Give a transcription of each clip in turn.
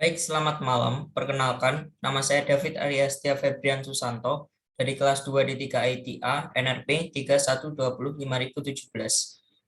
Baik, selamat malam. Perkenalkan, nama saya David Ariastia Febrian Susanto dari kelas 2 D3 ITA NRP 31205017.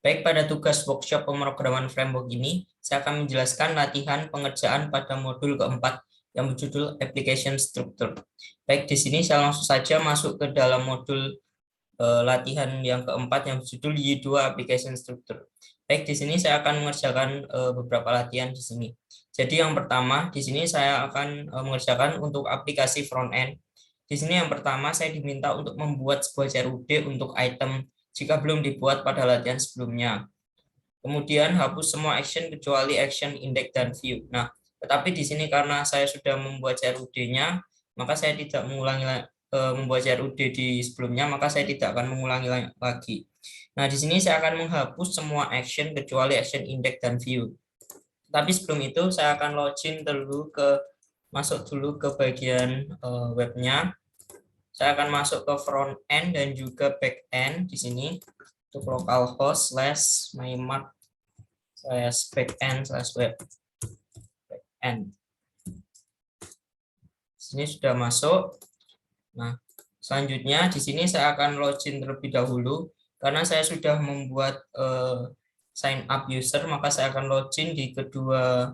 Baik, pada tugas workshop pemrograman framework ini, saya akan menjelaskan latihan pengerjaan pada modul keempat yang berjudul Application Structure. Baik, di sini saya langsung saja masuk ke dalam modul latihan yang keempat yang berjudul Y2 Application Structure. Baik, di sini saya akan mengerjakan beberapa latihan di sini. Jadi yang pertama, di sini saya akan mengerjakan untuk aplikasi front end. Di sini yang pertama saya diminta untuk membuat sebuah CRUD untuk item jika belum dibuat pada latihan sebelumnya. Kemudian hapus semua action kecuali action index dan view. Nah, tetapi di sini karena saya sudah membuat CRUD-nya, maka saya tidak mengulangi membuat CRUD di sebelumnya, maka saya tidak akan mengulangi lagi. Nah, di sini saya akan menghapus semua action kecuali action index dan view. Tapi sebelum itu saya akan login dulu masuk dulu ke bagian webnya. Saya akan masuk ke front end dan juga back end di sini untuk localhost / mymart / backend / web backend. Sini sudah masuk. Nah, selanjutnya di sini saya akan login terlebih dahulu karena saya sudah membuat sign up user, maka saya akan login di kedua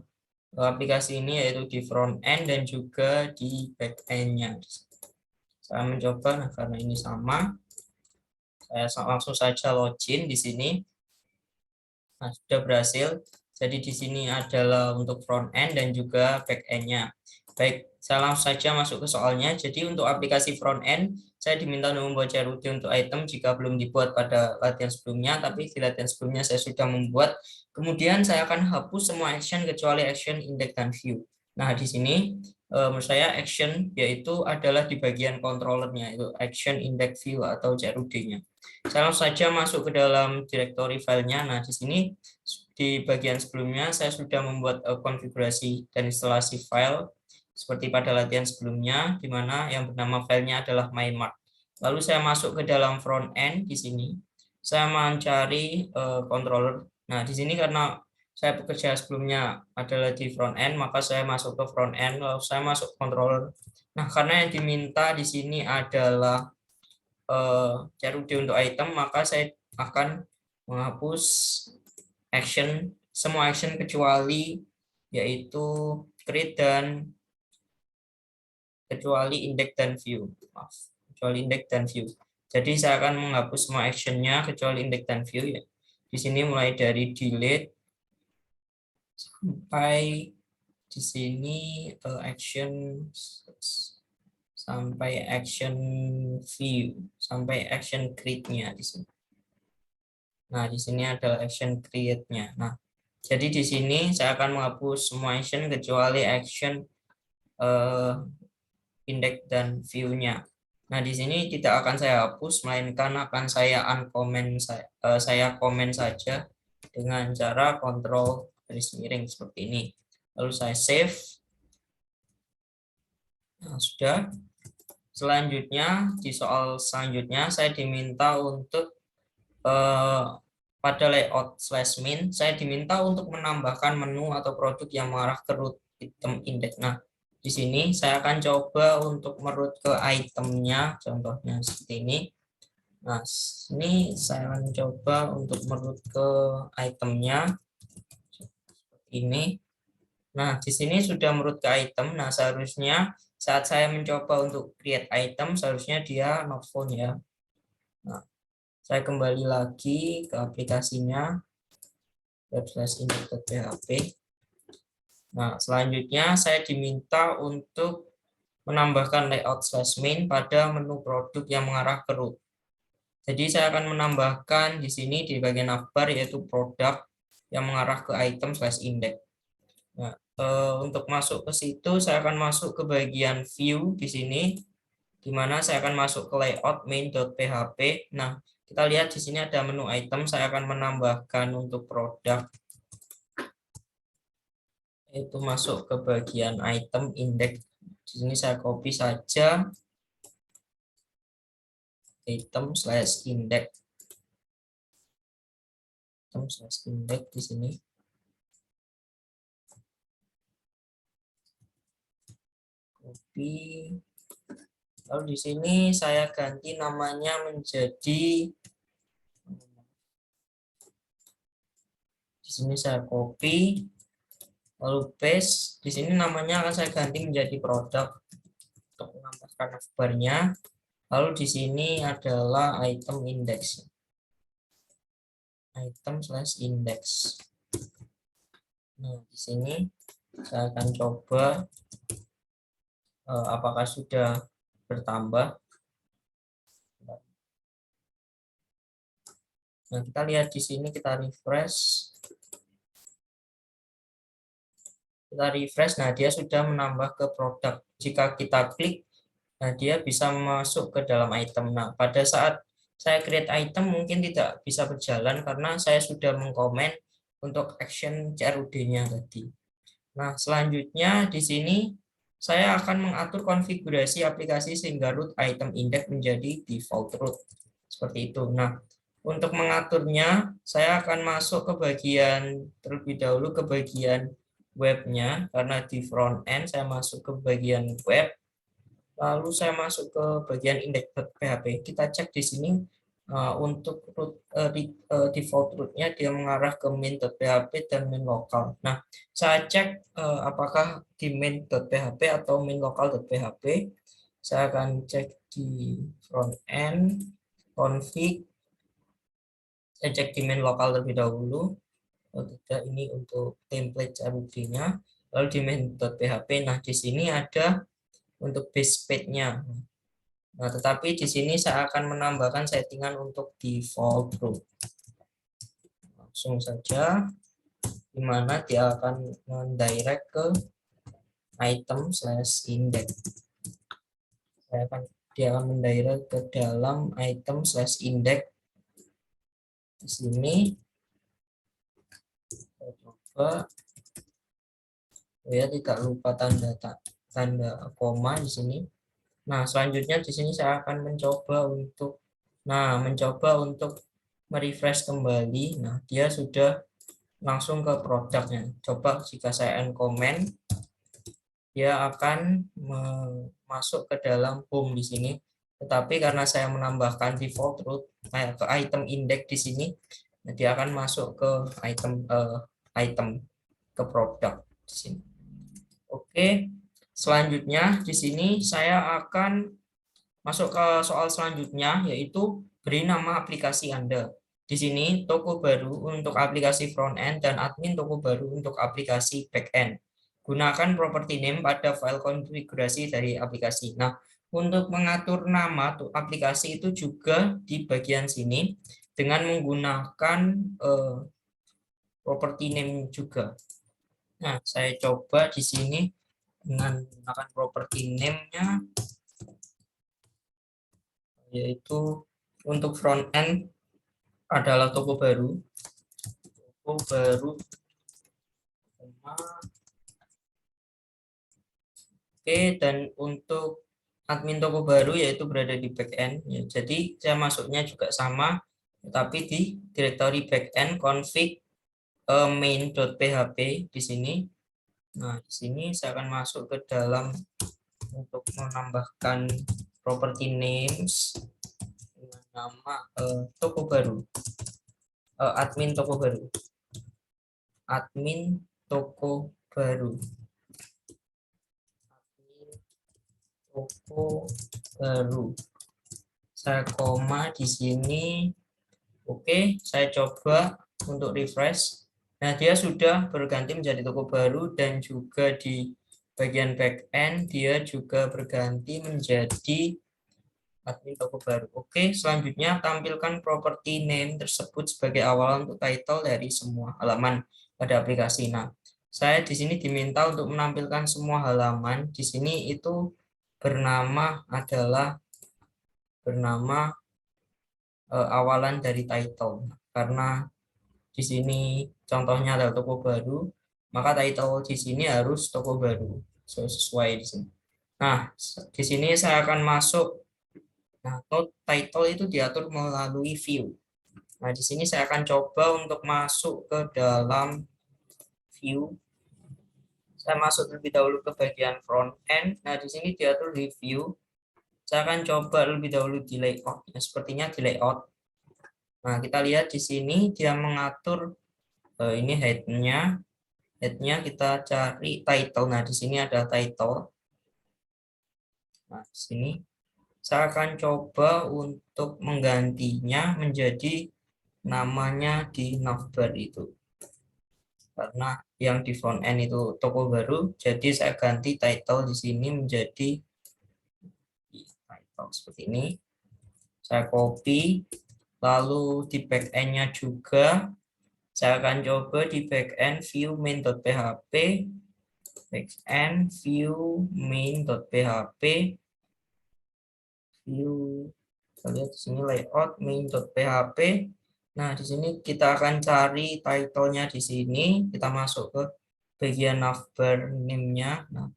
aplikasi ini yaitu di front end dan juga di back end-nya. Saya mencoba, nah karena ini sama, saya langsung saja login di sini. Nah, sudah berhasil. Jadi di sini adalah untuk front end dan juga back end-nya. Baik, saya langsung saja masuk ke soalnya. Jadi untuk aplikasi front end, saya diminta untuk membuat CRUD untuk item jika belum dibuat pada latihan sebelumnya, tapi di latihan sebelumnya saya sudah membuat. Kemudian saya akan hapus semua action kecuali action index dan view. Nah, di sini menurut saya action yaitu adalah di bagian controllernya, itu action index view atau CRUD-nya. Saya langsung saja masuk ke dalam directory filenya. Nah, di sini di bagian sebelumnya saya sudah membuat konfigurasi dan instalasi file seperti pada latihan sebelumnya, di mana yang bernama filenya adalah mymart. Lalu saya masuk ke dalam front end di sini. Saya mencari controller. Nah, di sini karena saya bekerja sebelumnya adalah di front end, maka saya masuk ke front end, lalu saya masuk controller. Nah, karena yang diminta di sini adalah CRUD untuk item, maka saya akan menghapus action, semua action kecuali yaitu create dan kecuali index dan view. Maaf, kecuali index dan view. Jadi saya akan menghapus semua actionnya kecuali index dan view ya. Di sini mulai dari delete sampai di sini action sampai action view sampai action create-nya di sini. Nah, di sini adalah action create-nya. Nah, jadi di sini saya akan menghapus semua action kecuali action index dan view-nya. Nah, di sini tidak akan saya hapus, melainkan akan saya uncomment, saya komen saja dengan cara kontrol garis miring seperti ini. Lalu saya save. Nah, sudah. Selanjutnya, di soal selanjutnya, saya diminta untuk pada layout /min, saya diminta untuk menambahkan menu atau produk yang mengarah ke root item index. Nah, di sini saya akan coba untuk merut ke itemnya, contohnya seperti ini. Nah, ini saya akan coba untuk merut ke itemnya seperti ini. Nah, di sini sudah merut ke item. Nah, seharusnya saat saya mencoba untuk create item, seharusnya dia not found ya. Nah, saya kembali lagi ke aplikasinya web/index.php. Nah, selanjutnya saya diminta untuk menambahkan layout /min pada menu produk yang mengarah ke root. Jadi saya akan menambahkan di sini di bagian navbar yaitu produk yang mengarah ke item /index. Nah, untuk masuk ke situ saya akan masuk ke bagian view di sini, di mana saya akan masuk ke layout main.php. Nah, kita lihat di sini ada menu item, saya akan menambahkan untuk produk itu masuk ke bagian item index. Di sini saya copy saja item/index. Item/index di sini. copy. Lalu di sini saya ganti namanya menjadi, di sini saya copy, lalu paste. Di sini namanya akan saya ganti menjadi produk untuk menambahkan navbarnya. Lalu di sini adalah item index. Item/index. Nah, di sini saya akan coba apakah sudah bertambah. Nah, kita lihat di sini, kita refresh. Nah dia sudah menambah ke produk. Jika kita klik, nah dia bisa masuk ke dalam item. Nah, pada saat saya create item mungkin tidak bisa berjalan karena saya sudah mengkomen untuk action CRUD-nya tadi. Nah, selanjutnya di sini saya akan mengatur konfigurasi aplikasi sehingga root item index menjadi default root. Seperti itu. Nah, untuk mengaturnya, saya akan masuk ke bagian terlebih dahulu ke bagian webnya, karena di front end saya masuk ke bagian web, lalu saya masuk ke bagian index.php. Kita cek di sini untuk root, default rootnya dia mengarah ke main.php dan main lokal. Nah, saya cek apakah di main.php atau main lokal.php. Saya akan cek di front end config. Saya cek di main lokal terlebih dahulu. Oh, tidak, ini untuk template CRUD-nya. Lalu di main.php. Nah, di sini ada untuk base page-nya. Nah, tetapi di sini saya akan menambahkan settingan untuk default root. Langsung saja, di mana dia akan mendirect ke item/index. Dia akan mendirect ke dalam item/index. Di sini saya coba, ya tidak lupa tanda koma di sini. Nah, selanjutnya di sini saya akan mencoba untuk merefresh kembali. Nah, dia sudah langsung ke produknya. Coba jika saya uncomment, dia akan masuk ke dalam home di sini. Tetapi karena saya menambahkan default root ke item index di sini, dia akan masuk ke item ke produk di sini. Oke. Selanjutnya di sini saya akan masuk ke soal selanjutnya, yaitu beri nama aplikasi Anda. Di sini toko baru untuk aplikasi front end dan admin toko baru untuk aplikasi back end. Gunakan property name pada file konfigurasi dari aplikasi. Nah, untuk mengatur nama aplikasi itu juga di bagian sini dengan menggunakan property name juga. Nah, saya coba di sini dengan menggunakan property name-nya, yaitu untuk front end adalah toko baru. Oke, dan untuk admin toko baru yaitu berada di back end. Ya, jadi saya masuknya juga sama, tapi di directory back end config main.php di sini. Nah, di sini saya akan masuk ke dalam untuk menambahkan property names dengan nama toko baru, admin toko baru, admin toko baru, toko baru. Saya koma di sini. Oke, saya coba untuk refresh. Nah, dia sudah berganti menjadi toko baru dan juga di bagian back end dia juga berganti menjadi admin toko baru. Oke, selanjutnya tampilkan property name tersebut sebagai awal untuk title dari semua halaman pada aplikasi. Nah, saya di sini diminta untuk menampilkan semua halaman. Di sini itu bernama awalan dari title. Karena di sini contohnya adalah toko baru, maka title di sini harus toko baru sesuai di sini. Nah, di sini saya akan masuk. Nah, node title itu diatur melalui view. Nah, di sini saya akan coba untuk masuk ke dalam view. Saya masuk terlebih dahulu ke bagian front end. Nah, di sini diatur review. Saya akan coba lebih dahulu di layout. Ya, sepertinya di layout. Nah, kita lihat di sini dia mengatur ini head-nya. Head-nya kita cari title. Nah, di sini ada title. Nah, di sini saya akan coba untuk menggantinya menjadi namanya di navbar itu. Karena yang di front end itu toko baru, jadi saya ganti title di sini menjadi title seperti ini. Saya copy, lalu di back end-nya juga saya akan coba di back end view main.php, back end view main.php, view, kita lihat di sini layout main.php. Nah, di sini kita akan cari title-nya di sini, kita masuk ke bagian navbar name-nya. Nah,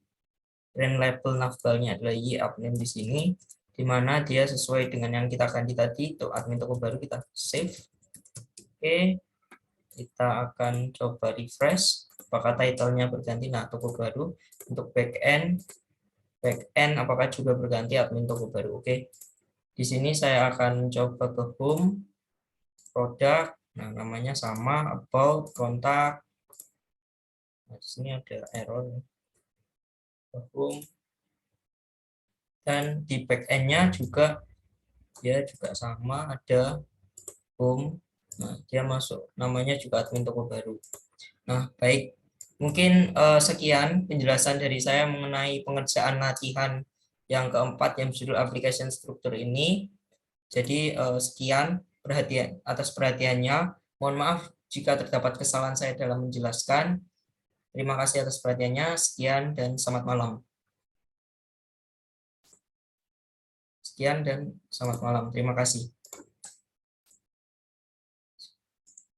brand label navbarnya adalah YUpName di sini, di mana dia sesuai dengan yang kita ganti tadi. Untuk admin toko baru kita save. Oke, kita akan coba refresh apakah title-nya berganti. Nah, toko baru. Untuk back end apakah juga berganti admin toko baru. Oke, di sini saya akan coba ke home, produk. Nah, namanya sama, about, kontak. Nah, di sini ada error. Home. Dan di back end-nya juga dia juga sama, ada home. Nah, dia masuk namanya juga admin toko baru. Nah, baik. Mungkin sekian penjelasan dari saya mengenai pengerjaan latihan yang keempat yang berjudul application struktur ini. Jadi sekian atas perhatiannya. Mohon maaf jika terdapat kesalahan saya dalam menjelaskan. Terima kasih atas perhatiannya. Sekian dan selamat malam. Sekian dan selamat malam. Terima kasih.